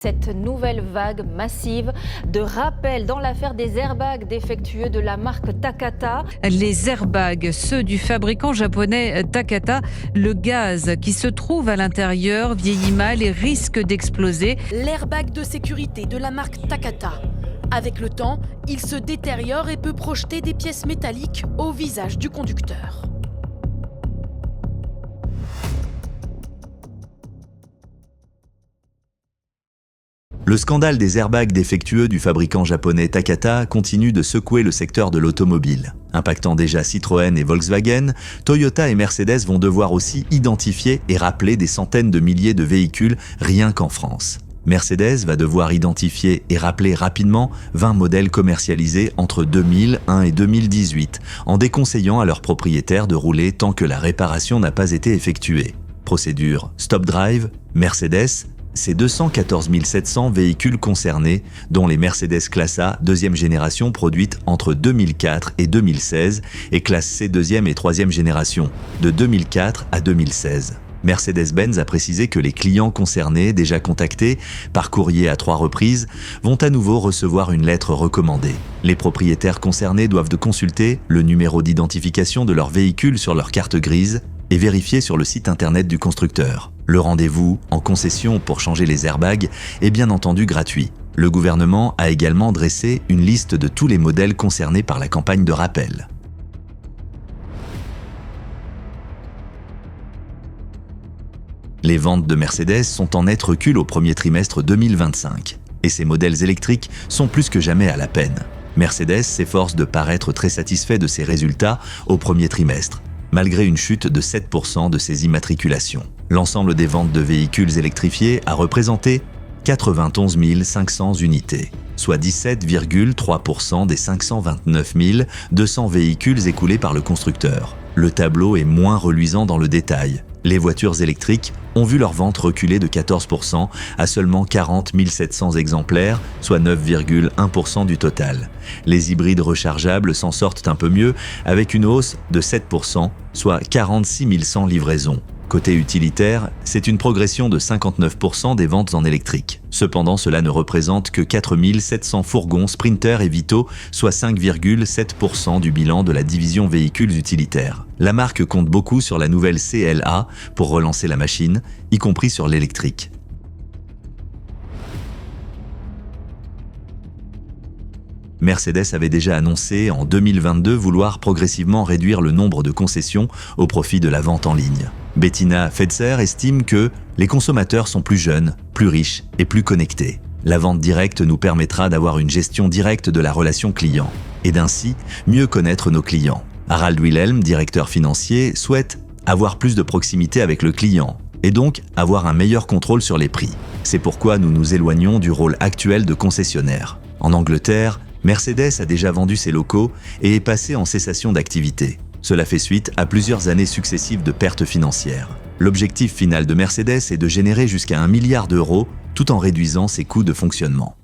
Cette nouvelle vague massive de rappels dans l'affaire des airbags défectueux de la marque Takata. Les airbags, ceux du fabricant japonais Takata, le gaz qui se trouve à l'intérieur vieillit mal et risque d'exploser. L'airbag de sécurité de la marque Takata. Avec le temps, il se détériore et peut projeter des pièces métalliques au visage du conducteur. Le scandale des airbags défectueux du fabricant japonais Takata continue de secouer le secteur de l'automobile. Impactant déjà Citroën et Volkswagen, Toyota et Mercedes vont devoir aussi identifier et rappeler des centaines de milliers de véhicules rien qu'en France. Mercedes va devoir identifier et rappeler rapidement 20 modèles commercialisés entre 2001 et 2018, en déconseillant à leurs propriétaires de rouler tant que la réparation n'a pas été effectuée. Procédure Stop Drive, Mercedes, c'est 214 700 véhicules concernés, dont les Mercedes Classe A deuxième génération produites entre 2004 et 2016 et Classe C deuxième et troisième génération, de 2004 à 2016. Mercedes-Benz a précisé que les clients concernés, déjà contactés par courrier à 3 reprises, vont à nouveau recevoir une lettre recommandée. Les propriétaires concernés doivent consulter le numéro d'identification de leur véhicule sur leur carte grise et vérifier sur le site internet du constructeur. Le rendez-vous en concession pour changer les airbags est bien entendu gratuit. Le gouvernement a également dressé une liste de tous les modèles concernés par la campagne de rappel. Les ventes de Mercedes sont en net recul au premier trimestre 2025. Et ces modèles électriques sont plus que jamais à la peine. Mercedes s'efforce de paraître très satisfait de ses résultats au premier trimestre, malgré une chute de 7% de ses immatriculations. L'ensemble des ventes de véhicules électrifiés a représenté 91 500 unités, soit 17,3% des 529 200 véhicules écoulés par le constructeur. Le tableau est moins reluisant dans le détail. Les voitures électriques ont vu leur vente reculer de 14% à seulement 40 700 exemplaires, soit 9,1% du total. Les hybrides rechargeables s'en sortent un peu mieux avec une hausse de 7%, soit 46 100 livraisons. Côté utilitaire, c'est une progression de 59% des ventes en électrique. Cependant, cela ne représente que 4 700 fourgons Sprinter et Vito, soit 5,7% du bilan de la division véhicules utilitaires. La marque compte beaucoup sur la nouvelle CLA pour relancer la machine, y compris sur l'électrique. Mercedes avait déjà annoncé en 2022 vouloir progressivement réduire le nombre de concessions au profit de la vente en ligne. Bettina Fetzer estime que les consommateurs sont plus jeunes, plus riches et plus connectés. La vente directe nous permettra d'avoir une gestion directe de la relation client et d'ainsi mieux connaître nos clients. Harald Wilhelm, directeur financier, souhaite avoir plus de proximité avec le client et donc avoir un meilleur contrôle sur les prix. C'est pourquoi nous nous éloignons du rôle actuel de concessionnaire. En Angleterre, Mercedes a déjà vendu ses locaux et est passé en cessation d'activité. Cela fait suite à plusieurs années successives de pertes financières. L'objectif final de Mercedes est de générer jusqu'à 1 milliard d'euros tout en réduisant ses coûts de fonctionnement.